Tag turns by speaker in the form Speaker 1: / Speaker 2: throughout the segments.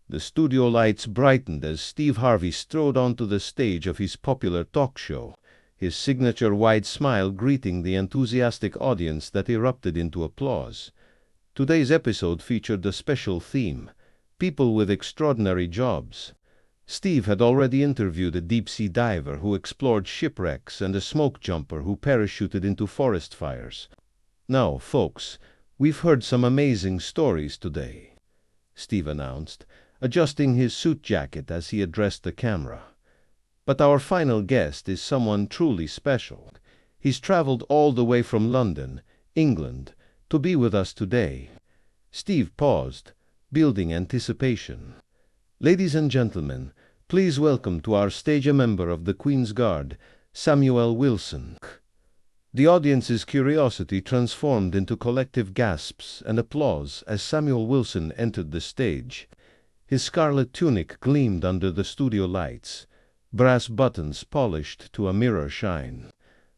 Speaker 1: The studio lights brightened as Steve Harvey strode onto the stage of his popular talk show, his signature wide smile greeting the enthusiastic audience that erupted into applause. Today's episode featured a special theme: people with extraordinary jobs. Steve had already interviewed a deep-sea diver who explored shipwrecks and a smoke jumper who parachuted into forest fires. "Now, folks, we've heard some amazing stories today," Steve announced, adjusting his suit jacket as he addressed the camera. "But our final guest is someone truly special. He's traveled all the way from London, England, to be with us today." Steve paused, building anticipation. "Ladies and gentlemen, please welcome to our stage a member of the Queen's Guard, Samuel Wilson." The audience's curiosity transformed into collective gasps and applause as Samuel Wilson entered the stage. His scarlet tunic gleamed under the studio lights, brass buttons polished to a mirror shine.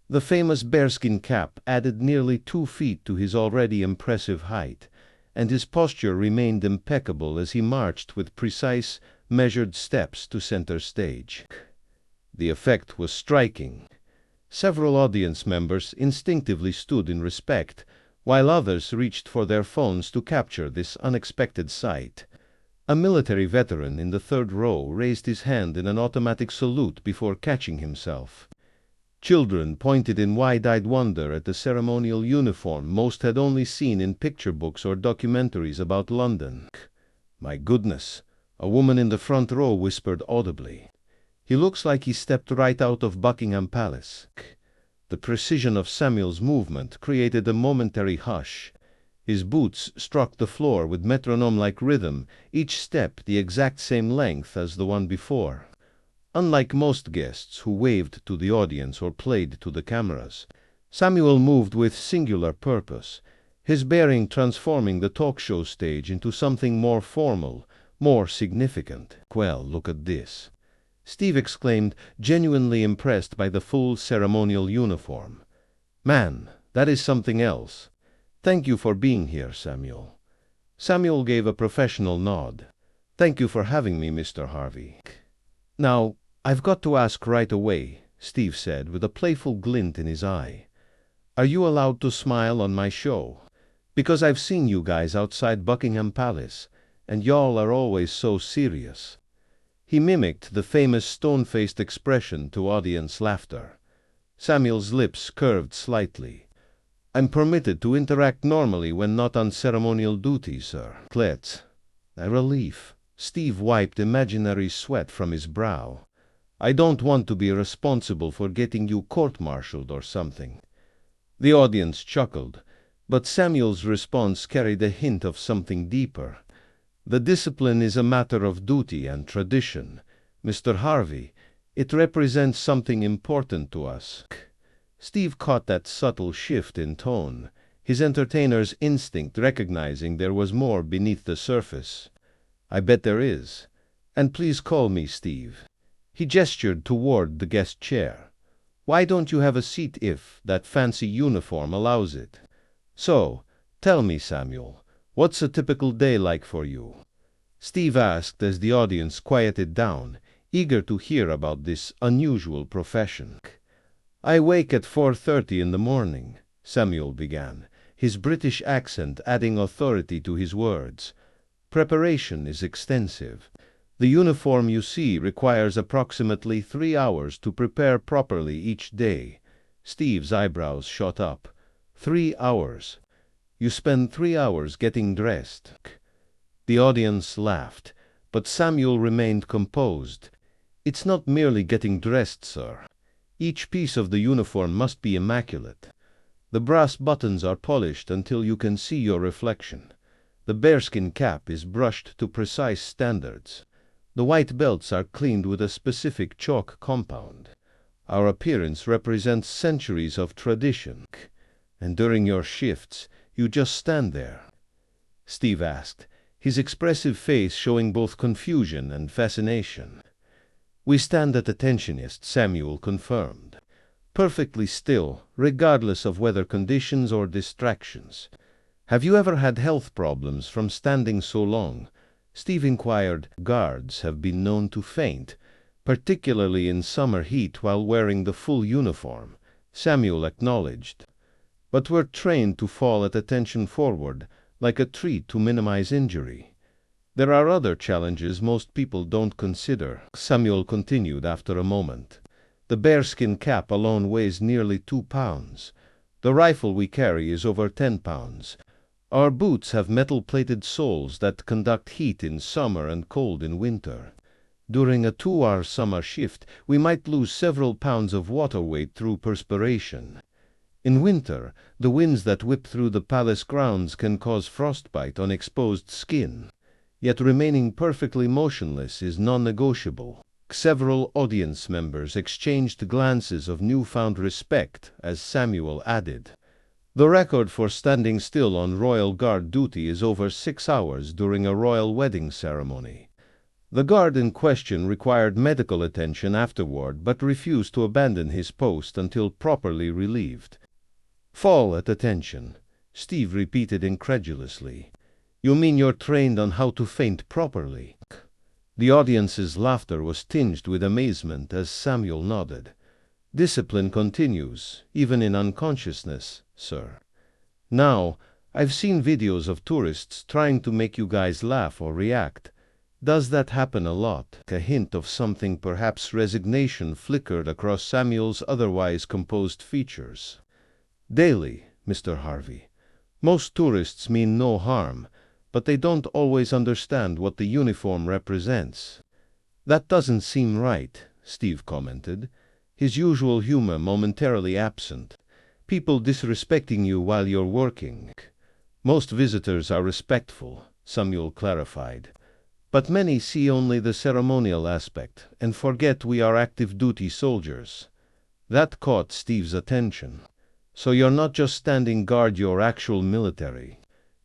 Speaker 1: The famous bearskin cap added nearly 2 feet to his already impressive height, and his posture remained impeccable as he marched with precise, measured steps to center stage. The effect was striking. Several audience members instinctively stood in respect, while others reached for their phones to capture this unexpected sight. A military veteran in the third row raised his hand in an automatic salute before catching himself. Children pointed in wide-eyed wonder at the ceremonial uniform most had only seen in picture books or documentaries about London. "My goodness," a woman in the front row whispered audibly. "He looks like he stepped right out of Buckingham Palace." The precision of Samuel's movement created a momentary hush. His boots struck the floor with metronome-like rhythm, each step the exact same length as the one before. Unlike most guests who waved to the audience or played to the cameras, Samuel moved with singular purpose, his bearing transforming the talk show stage into something more formal, more significant. "Well, look at this," Steve exclaimed, genuinely impressed by the full ceremonial uniform. "Man, that is something else. Thank you for being here, Samuel." Samuel gave a professional nod. "Thank you for having me, Mr. Harvey." "Now, I've got to ask right away," Steve said with a playful glint in his eye. "Are you allowed to smile on my show? Because I've seen you guys outside Buckingham Palace, and y'all are always so serious." He mimicked the famous stone-faced expression to audience laughter. Samuel's lips curved slightly. "I'm permitted to interact normally when not on ceremonial duty, sir." "Let's." A relief. Steve wiped imaginary sweat from his brow. "I don't want to be responsible for getting you court-martialed or something." The audience chuckled, but Samuel's response carried a hint of something deeper. "The discipline is a matter of duty and tradition. Mr. Harvey, it represents something important to us." Steve caught that subtle shift in tone, his entertainer's instinct recognizing there was more beneath the surface. "I bet there is. And please call me Steve." He gestured toward the guest chair. "Why don't you have a seat if that fancy uniform allows it? So, tell me, Samuel, what's a typical day like for you?" Steve asked as the audience quieted down, eager to hear about this unusual profession. "I wake at 4:30 in the morning," Samuel began, his British accent adding authority to his words. "Preparation is extensive. The uniform you see requires approximately 3 hours to prepare properly each day." Steve's eyebrows shot up. 3 hours. You spend 3 hours getting dressed." The audience laughed, but Samuel remained composed. "It's not merely getting dressed, sir. Each piece of the uniform must be immaculate. The brass buttons are polished until you can see your reflection. The bearskin cap is brushed to precise standards. The white belts are cleaned with a specific chalk compound. Our appearance represents centuries of tradition. And during your shifts, you just stand there?" Steve asked, his expressive face showing both confusion and fascination. "We stand at attentionist," Samuel confirmed. "Perfectly still, regardless of weather conditions or distractions. Have you ever had health problems from standing so long? Steve inquired. Guards have been known to faint, particularly in summer heat while wearing the full uniform, Samuel acknowledged. But we're trained to fall at attention forward, like a tree, to minimize injury. There are other challenges most people don't consider, Samuel continued after a moment. The bearskin cap alone weighs nearly 2 pounds. The rifle we carry is over 10 pounds. Our boots have metal-plated soles that conduct heat in summer and cold in winter. During a 2-hour summer shift, we might lose several pounds of water weight through perspiration. In winter, the winds that whip through the palace grounds can cause frostbite on exposed skin. Yet remaining perfectly motionless is non-negotiable. Several audience members exchanged glances of newfound respect as Samuel added, "The record for standing still on Royal Guard duty is over 6 hours during a royal wedding ceremony." The guard in question required medical attention afterward but refused to abandon his post until properly relieved. "Fall at attention," Steve repeated incredulously. "You mean you're trained on how to faint properly?" The audience's laughter was tinged with amazement as Samuel nodded. "Discipline continues, even in unconsciousness, sir. Now, I've seen videos of tourists trying to make you guys laugh or react. Does that happen a lot?" A hint of something, perhaps resignation, flickered across Samuel's otherwise composed features. "Daily, Mr. Harvey. Most tourists mean no harm, but they don't always understand what the uniform represents." "That doesn't seem right," Steve commented, his usual humor momentarily absent. "People disrespecting you while you're working." "Most visitors are respectful," Samuel clarified. "But many see only the ceremonial aspect and forget we are active duty soldiers." That caught Steve's attention. "So you're not just standing guard, you're actual military."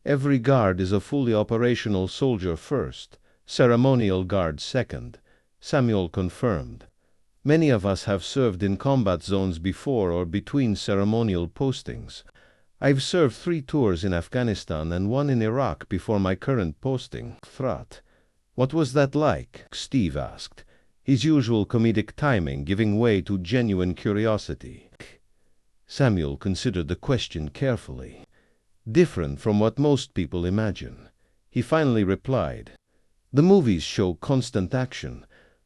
Speaker 1: "Every guard is a fully operational soldier first, ceremonial guard second," Samuel confirmed. "Many of us have served in combat zones before or between ceremonial postings. I've served 3 tours in Afghanistan and 1 in Iraq before my current posting, Thrat." "What was that like?" Steve asked, his usual comedic timing giving way to genuine curiosity. Samuel considered the question carefully. "Different from what most people imagine." He finally replied, "The movies show constant action,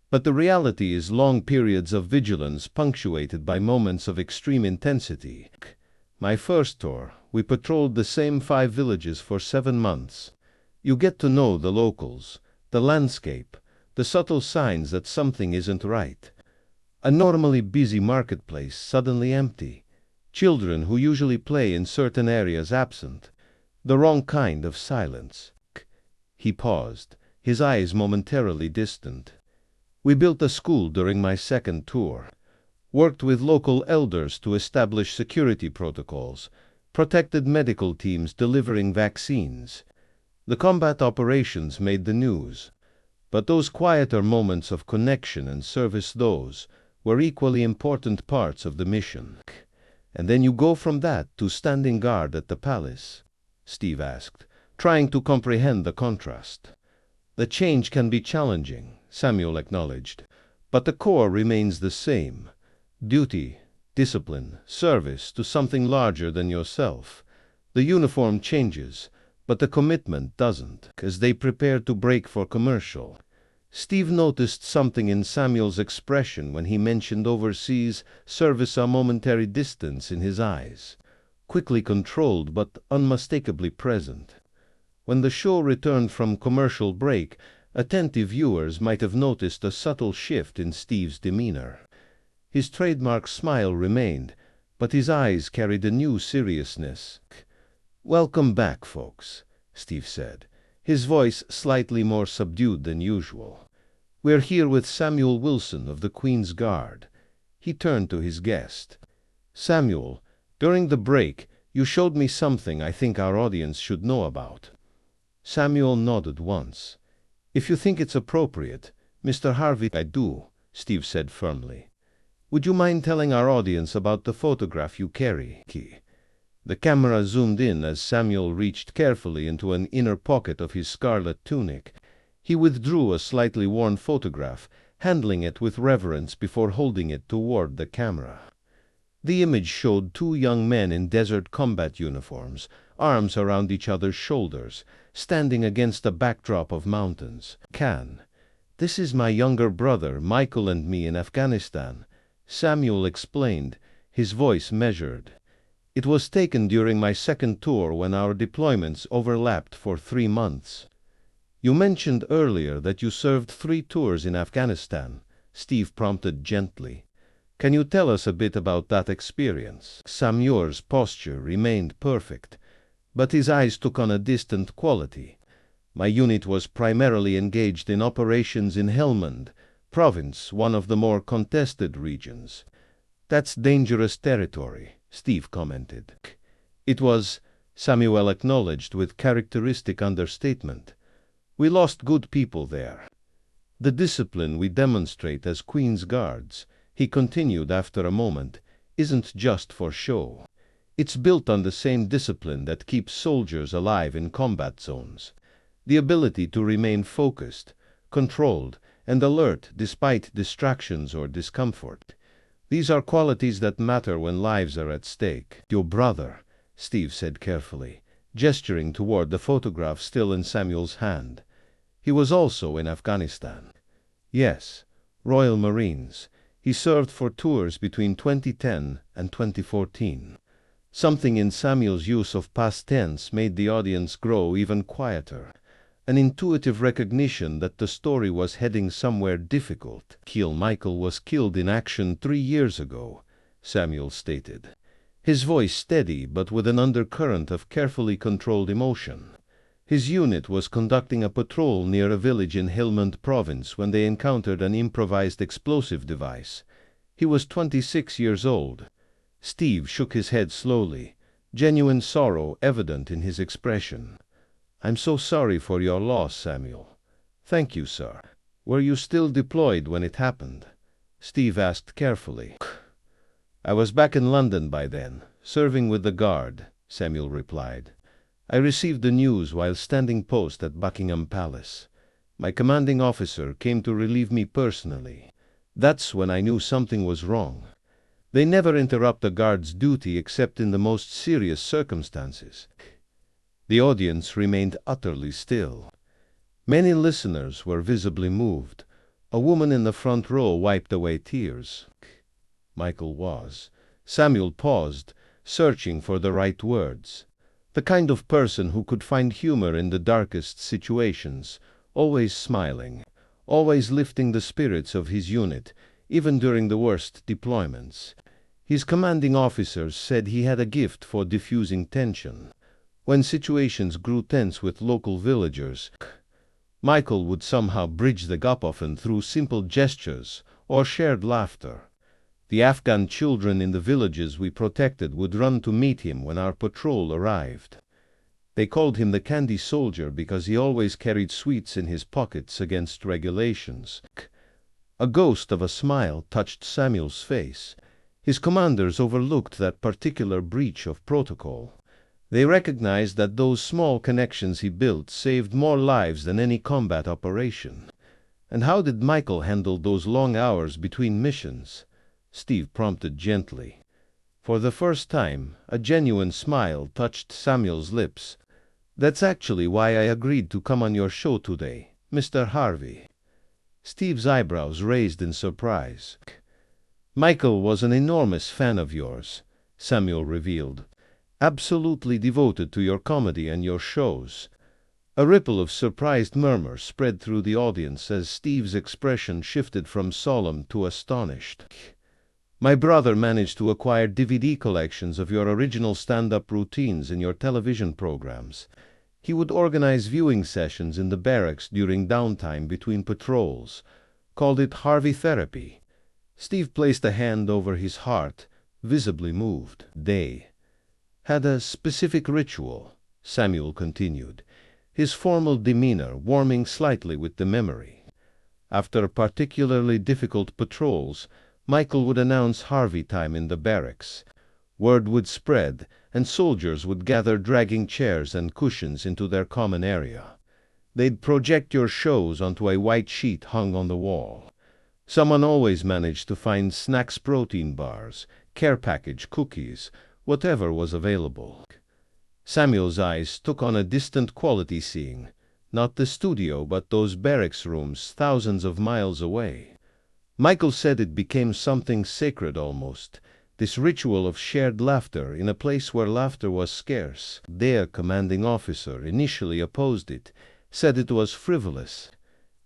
Speaker 1: but the reality is long periods of vigilance punctuated by moments of extreme intensity. My first tour, we patrolled the same 5 villages for 7 months. You get to know the locals, the landscape, the subtle signs that something isn't right. A normally busy marketplace suddenly empty. Children who usually play in certain areas absent. The wrong kind of silence." He paused, his eyes momentarily distant. "We built a school during my second tour. Worked with local elders to establish security protocols. Protected medical teams delivering vaccines. The combat operations made the news. But those quieter moments of connection and service, those were equally important parts of the mission." "And then you go from that to standing guard at the palace?" Steve asked, trying to comprehend the contrast. "The change can be challenging," Samuel acknowledged, "but the core remains the same. Duty, discipline, service to something larger than yourself. The uniform changes, but the commitment doesn't." As they prepared to break for commercial, Steve noticed something in Samuel's expression when he mentioned overseas service, a momentary distance in his eyes, quickly controlled but unmistakably present. When the show returned from commercial break, attentive viewers might have noticed a subtle shift in Steve's demeanor. His trademark smile remained, but his eyes carried a new seriousness. "Welcome back, folks," Steve said, his voice slightly more subdued than usual. "We're here with Samuel Wilson of the Queen's Guard." He turned to his guest. "Samuel, during the break, you showed me something I think our audience should know about." Samuel nodded once. "If you think it's appropriate, Mr. Harvey." "I do," Steve said firmly. "Would you mind telling our audience about the photograph you carry?" The camera zoomed in as Samuel reached carefully into an inner pocket of his scarlet tunic. He withdrew a slightly worn photograph, handling it with reverence before holding it toward the camera. The image showed two young men in desert combat uniforms, arms around each other's shoulders, standing against a backdrop of mountains. This is my younger brother, Michael, and me in Afghanistan," Samuel explained, his voice measured. "It was taken during my second tour when our deployments overlapped for 3 months." "You mentioned earlier that you served 3 tours in Afghanistan," Steve prompted gently. "Can you tell us a bit about that experience?" Samuel's posture remained perfect, but his eyes took on a distant quality. "My unit was primarily engaged in operations in Helmand Province, one of the more contested regions." "That's dangerous territory," Steve commented. "It was," Samuel acknowledged with characteristic understatement. "We lost good people there." "The discipline we demonstrate as Queen's Guards," he continued after a moment, "isn't just for show. It's built on the same discipline that keeps soldiers alive in combat zones. The ability to remain focused, controlled, and alert despite distractions or discomfort. These are qualities that matter when lives are at stake." "Your brother," Steve said carefully, gesturing toward the photograph still in Samuel's hand. "He was also in Afghanistan." "Yes, Royal Marines. He served for tours between 2010 and 2014. Something in Samuel's use of past tense made the audience grow even quieter. An intuitive recognition that the story was heading somewhere difficult. "Michael was killed in action 3 years ago," Samuel stated, his voice steady but with an undercurrent of carefully controlled emotion. "His unit was conducting a patrol near a village in Helmand Province when they encountered an improvised explosive device. He was 26 years old." Steve shook his head slowly, genuine sorrow evident in his expression. "I'm so sorry for your loss, Samuel." "Thank you, sir." "Were you still deployed when it happened?" Steve asked carefully. "I was back in London by then, serving with the Guard," Samuel replied. "I received the news while standing post at Buckingham Palace. My commanding officer came to relieve me personally. That's when I knew something was wrong. They never interrupt a guard's duty except in the most serious circumstances." The audience remained utterly still. Many listeners were visibly moved. A woman in the front row wiped away tears. Michael was. Samuel paused, searching for the right words. The kind of person who could find humor in the darkest situations, always smiling, always lifting the spirits of his unit, even during the worst deployments. His commanding officers said he had a gift for diffusing tension. When situations grew tense with local villagers, Michael would somehow bridge the gap, often through simple gestures or shared laughter. The Afghan children in the villages we protected would run to meet him when our patrol arrived. They called him the Candy Soldier because he always carried sweets in his pockets against regulations. A ghost of a smile touched Samuel's face. His commanders overlooked that particular breach of protocol. They recognized that those small connections he built saved more lives than any combat operation. "And how did Michael handle those long hours between missions?" Steve prompted gently. For the first time, a genuine smile touched Samuel's lips. "That's actually why I agreed to come on your show today, Mr. Harvey." Steve's eyebrows raised in surprise. "Michael was an enormous fan of yours," Samuel revealed. "Absolutely devoted to your comedy and your shows." A ripple of surprised murmurs spread through the audience as Steve's expression shifted from solemn to astonished. "My brother managed to acquire DVD collections of your original stand-up routines in your television programs. He would organize viewing sessions in the barracks during downtime between patrols. Called it Harvey therapy." Steve placed a hand over his heart, visibly moved. "They had a specific ritual," Samuel continued, his formal demeanor warming slightly with the memory. "After particularly difficult patrols, Michael would announce Harvey time in the barracks. Word would spread, and soldiers would gather, dragging chairs and cushions into their common area. They'd project your shows onto a white sheet hung on the wall. Someone always managed to find snacks, protein bars, care package, cookies, whatever was available. Samuel's eyes took on a distant quality seeing, not the studio but those barracks rooms thousands of miles away. Michael said it became something sacred almost, this ritual of shared laughter in a place where laughter was scarce. Their commanding officer initially opposed it, said it was frivolous.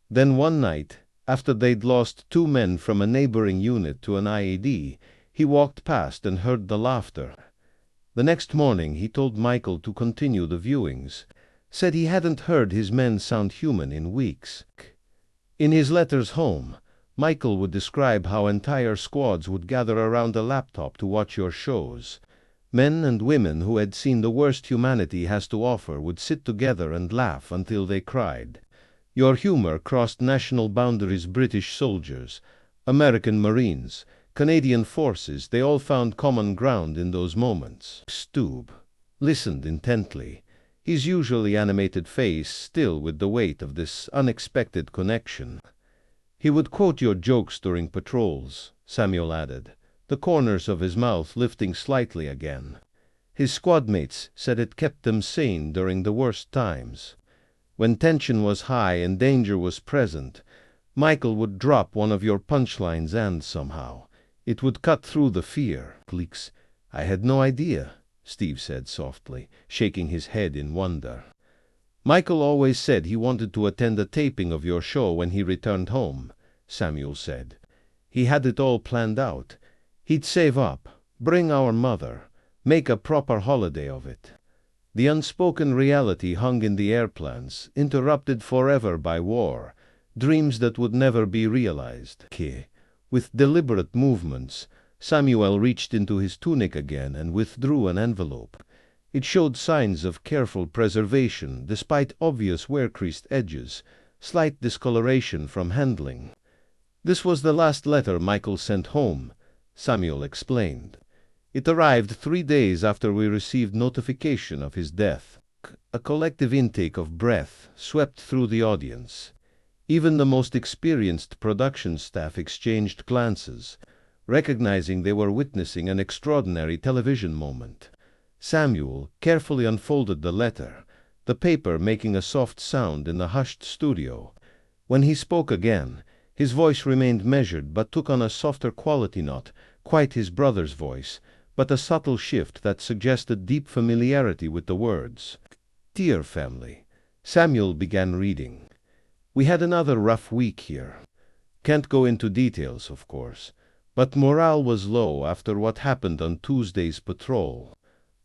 Speaker 1: Then one night, after they'd lost 2 men from a neighboring unit to an IED, he walked past and heard the laughter. The next morning he told Michael to continue the viewings, said he hadn't heard his men sound human in weeks. In his letters home, Michael would describe how entire squads would gather around a laptop to watch your shows. Men and women who had seen the worst humanity has to offer would sit together and laugh until they cried. Your humor crossed national boundaries. British soldiers, American Marines, Canadian forces, they all found common ground in those moments. Stube listened intently, his usually animated face still with the weight of this unexpected connection. He would quote your jokes during patrols, Samuel added, the corners of his mouth lifting slightly again. His squadmates said it kept them sane during the worst times. When tension was high and danger was present, Michael would drop one of your punchlines and somehow it would cut through the fear. Leaks. I had no idea, Steve said softly, shaking his head in wonder. Michael always said he wanted to attend a taping of your show when he returned home, Samuel said. He had it all planned out. He'd save up, bring our mother, make a proper holiday of it. The unspoken reality hung in the airplanes, interrupted forever by war, dreams that would never be realized. With deliberate movements, Samuel reached into his tunic again and withdrew an envelope. It showed signs of careful preservation, despite obvious wear-creased edges, slight discoloration from handling. This was the last letter Michael sent home, Samuel explained. It arrived 3 days after we received notification of his death. A collective intake of breath swept through the audience. Even the most experienced production staff exchanged glances, recognizing they were witnessing an extraordinary television moment. Samuel carefully unfolded the letter, the paper making a soft sound in the hushed studio. When he spoke again, his voice remained measured but took on a softer quality, not quite his brother's voice, but a subtle shift that suggested deep familiarity with the words. Dear family, Samuel began reading. We had another rough week here. Can't go into details, of course, but morale was low after what happened on Tuesday's patrol.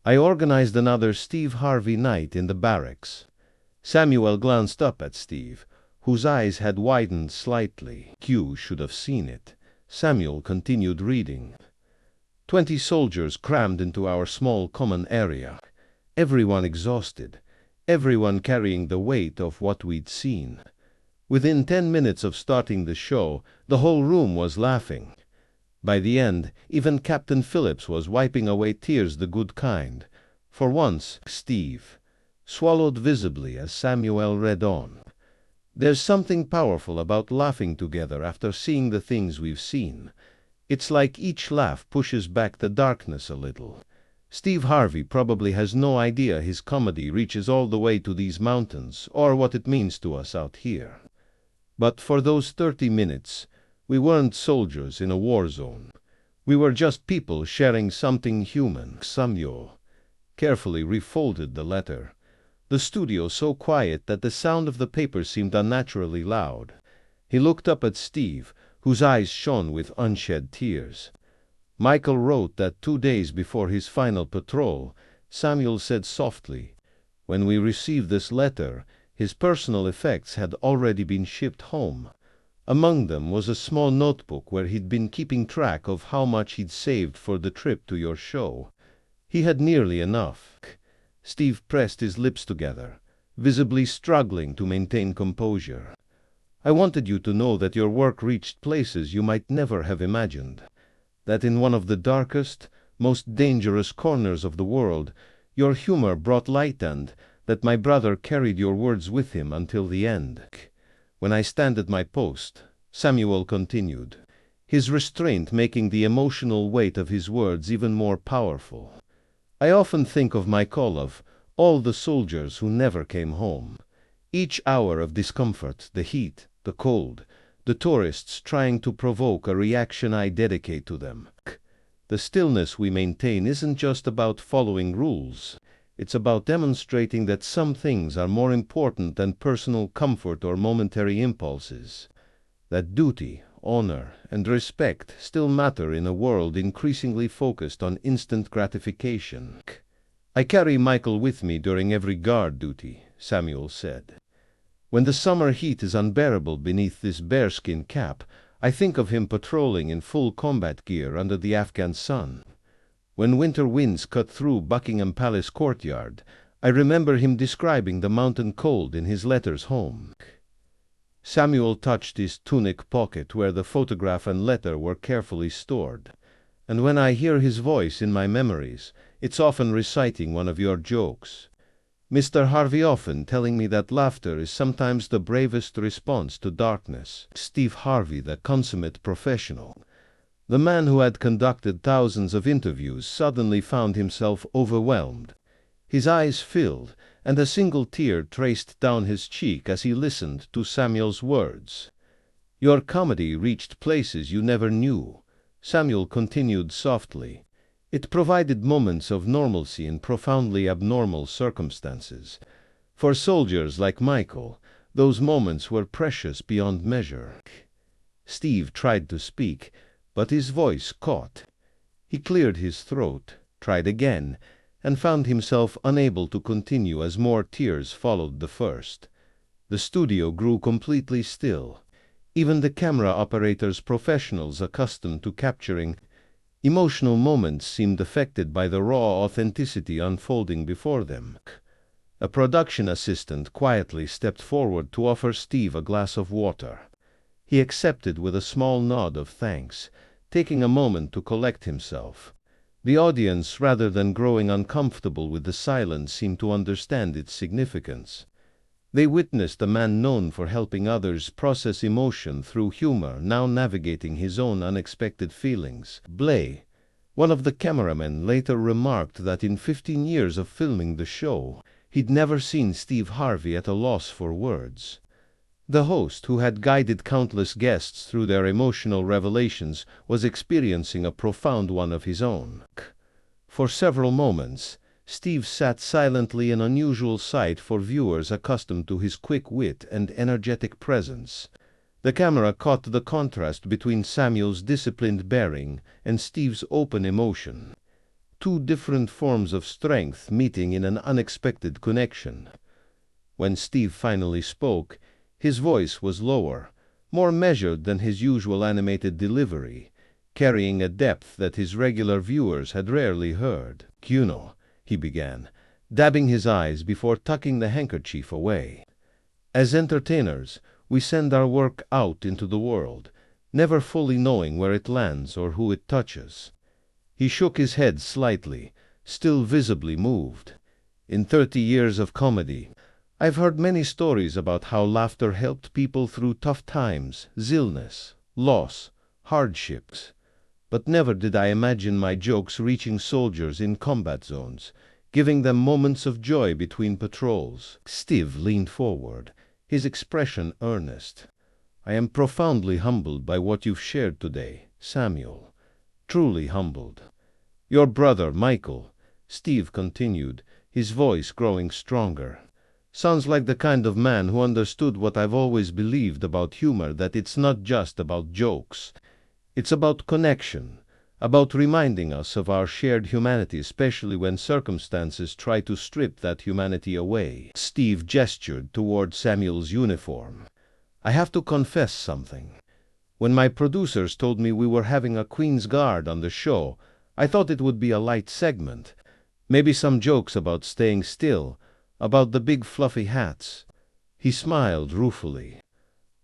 Speaker 1: I organized another Steve Harvey night in the barracks. Samuel glanced up at Steve, whose eyes had widened slightly. Q should have seen it. Samuel continued reading. 20 soldiers crammed into our small common area. Everyone exhausted. Everyone carrying the weight of what we'd seen. Within 10 minutes of starting the show, the whole room was laughing. By the end, even Captain Phillips was wiping away tears, the good kind. For once, Steve swallowed visibly as Samuel read on. There's something powerful about laughing together after seeing the things we've seen. It's like each laugh pushes back the darkness a little. Steve Harvey probably has no idea his comedy reaches all the way to these mountains or what it means to us out here. But for those 30 minutes, we weren't soldiers in a war zone. We were just people sharing something human. Samuel carefully refolded the letter. The studio so quiet that the sound of the paper seemed unnaturally loud. He looked up at Steve, whose eyes shone with unshed tears. Michael wrote that 2 days before his final patrol, Samuel said softly, when we received this letter, his personal effects had already been shipped home. Among them was a small notebook where he'd been keeping track of how much he'd saved for the trip to your show. He had nearly enough. Steve pressed his lips together, visibly struggling to maintain composure. I wanted you to know that your work reached places you might never have imagined. That in one of the darkest, most dangerous corners of the world, your humor brought light and, that my brother carried your words with him until the end. When I stand at my post, Samuel continued, his restraint making the emotional weight of his words even more powerful. I often think of my call of all the soldiers who never came home. Each hour of discomfort, the heat, the cold, the tourists trying to provoke a reaction I dedicate to them. The stillness we maintain isn't just about following rules. It's about demonstrating that some things are more important than personal comfort or momentary impulses. That duty, honor, and respect still matter in a world increasingly focused on instant gratification. I carry Michael with me during every guard duty, Samuel said. When the summer heat is unbearable beneath this bearskin cap, I think of him patrolling in full combat gear under the Afghan sun. When winter winds cut through Buckingham Palace courtyard, I remember him describing the mountain cold in his letters home. Samuel touched his tunic pocket where the photograph and letter were carefully stored. And when I hear his voice in my memories, it's often reciting one of your jokes. Mr. Harvey often telling me that laughter is sometimes the bravest response to darkness. Steve Harvey, the consummate professional. The man who had conducted thousands of interviews suddenly found himself overwhelmed. His eyes filled, and a single tear traced down his cheek as he listened to Samuel's words. Your comedy reached places you never knew, Samuel continued softly. It provided moments of normalcy in profoundly abnormal circumstances. For soldiers like Michael, those moments were precious beyond measure. Steve tried to speak, but his voice caught. He cleared his throat, tried again, and found himself unable to continue as more tears followed the first. The studio grew completely still. Even the camera operators, professionals accustomed to capturing emotional moments, seemed affected by the raw authenticity unfolding before them. A production assistant quietly stepped forward to offer Steve a glass of water. He accepted with a small nod of thanks, taking a moment to collect himself. The audience, rather than growing uncomfortable with the silence, seemed to understand its significance. They witnessed a man known for helping others process emotion through humor, now navigating his own unexpected feelings. Blay, one of the cameramen, later remarked that in 15 years of filming the show, he'd never seen Steve Harvey at a loss for words. The host, who had guided countless guests through their emotional revelations, was experiencing a profound one of his own. For several moments, Steve sat silently, an unusual sight for viewers accustomed to his quick wit and energetic presence. The camera caught the contrast between Samuel's disciplined bearing and Steve's open emotion. Two different forms of strength meeting in an unexpected connection. When Steve finally spoke, his voice was lower, more measured than his usual animated delivery, carrying a depth that his regular viewers had rarely heard. "You know," he began, dabbing his eyes before tucking the handkerchief away. "As entertainers, we send our work out into the world, never fully knowing where it lands or who it touches." He shook his head slightly, still visibly moved. "In 30 years of comedy, I've heard many stories about how laughter helped people through tough times, illness, loss, hardships. But never did I imagine my jokes reaching soldiers in combat zones, giving them moments of joy between patrols." Steve leaned forward, his expression earnest. "I am profoundly humbled by what you've shared today, Samuel. Truly humbled. Your brother, Michael," Steve continued, his voice growing stronger, "sounds like the kind of man who understood what I've always believed about humor, that it's not just about jokes. It's about connection, about reminding us of our shared humanity, especially when circumstances try to strip that humanity away." Steve gestured toward Samuel's uniform. "I have to confess something. When my producers told me we were having a Queen's Guard on the show, I thought it would be a light segment. Maybe some jokes about staying still, about the big fluffy hats." He smiled ruefully.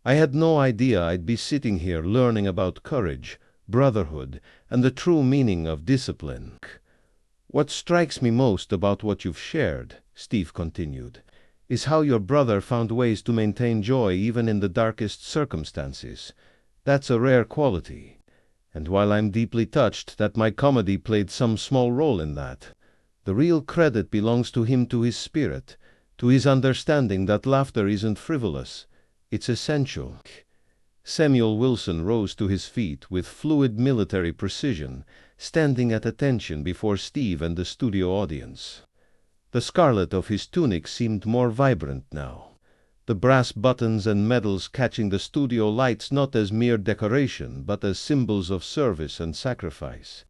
Speaker 1: "I had no idea I'd be sitting here learning about courage, brotherhood, and the true meaning of discipline. "What strikes me most about what you've shared," Steve continued, "is how your brother found ways to maintain joy even in the darkest circumstances. That's a rare quality. And while I'm deeply touched that my comedy played some small role in that, the real credit belongs to him, to his spirit, to his understanding that laughter isn't frivolous. It's essential." Samuel Wilson rose to his feet with fluid military precision, standing at attention before Steve and the studio audience. The scarlet of his tunic seemed more vibrant now, the brass buttons and medals catching the studio lights not as mere decoration, but as symbols of service and sacrifice.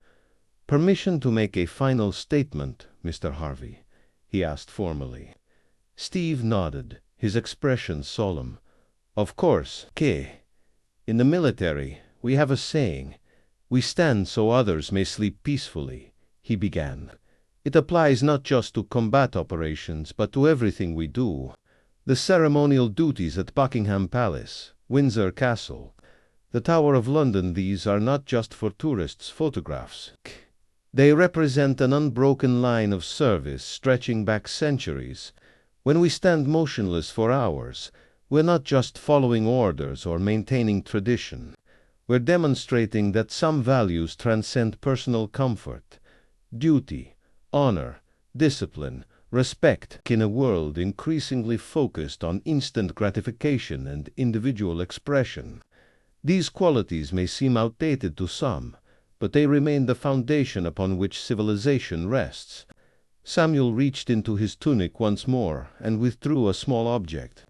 Speaker 1: "Permission to make a final statement, Mr. Harvey?" he asked formally. Steve nodded, his expression solemn. "Of course, K. In the military, we have a saying, 'We stand so others may sleep peacefully,'" he began. "It applies not just to combat operations, but to everything we do. The ceremonial duties at Buckingham Palace, Windsor Castle, the Tower of London, these are not just for tourists' photographs. They represent an unbroken line of service stretching back centuries. When we stand motionless for hours, we're not just following orders or maintaining tradition. We're demonstrating that some values transcend personal comfort. Duty, honor, discipline, respect in a world increasingly focused on instant gratification and individual expression. These qualities may seem outdated to some, but they remain the foundation upon which civilization rests." Samuel reached into his tunic once more and withdrew a small object.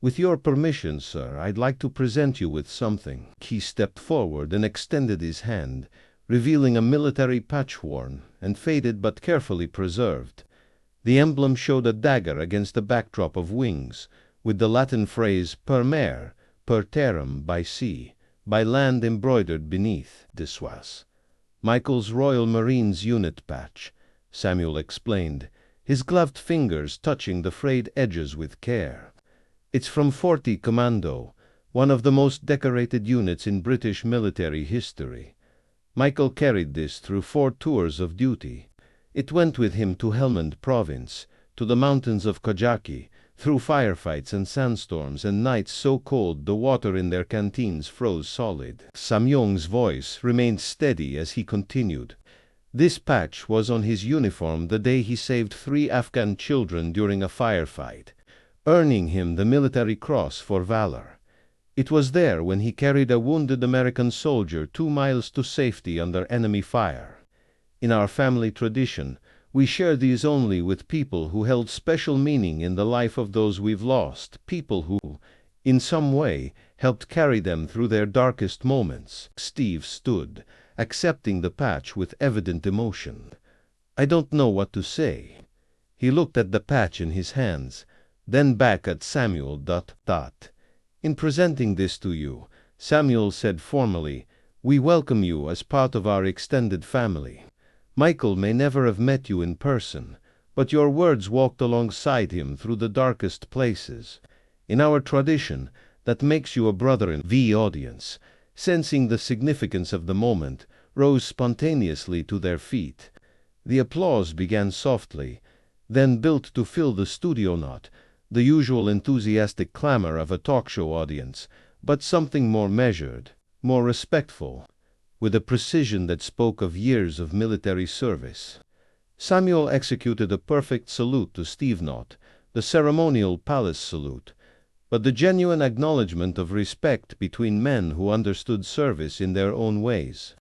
Speaker 1: "With your permission, sir, I'd like to present you with something." He stepped forward and extended his hand, revealing a military patch worn and faded but carefully preserved. The emblem showed a dagger against a backdrop of wings, with the Latin phrase per mare, per terram, by sea, by land, embroidered beneath. This was Michael's Royal Marines unit patch, Samuel explained, his gloved fingers touching the frayed edges with care. "It's from 40 Commando, one of the most decorated units in British military history. Michael carried this through 4 tours of duty. It went with him to Helmand Province, to the mountains of Kojaki, through firefights and sandstorms and nights so cold the water in their canteens froze solid." Samyong's voice remained steady as he continued. "This patch was on his uniform the day he saved 3 Afghan children during a firefight, earning him the Military Cross for valor. It was there when he carried a wounded American soldier 2 miles to safety under enemy fire. In our family tradition, we share these only with people who held special meaning in the life of those we've lost, people who, in some way, helped carry them through their darkest moments." Steve stood, accepting the patch with evident emotion. "I don't know what to say." He looked at the patch in his hands, then back at Samuel. "In presenting this to you," Samuel said formally, "we welcome you as part of our extended family. Michael may never have met you in person, but your words walked alongside him through the darkest places. In our tradition, that makes you a brother." The audience, sensing the significance of the moment, rose spontaneously to their feet. The applause began softly, then built to fill the studio, not the usual enthusiastic clamor of a talk show audience, but something more measured, more respectful, with a precision that spoke of years of military service. Samuel executed a perfect salute to Steve, not the ceremonial palace salute, but the genuine acknowledgement of respect between men who understood service in their own ways.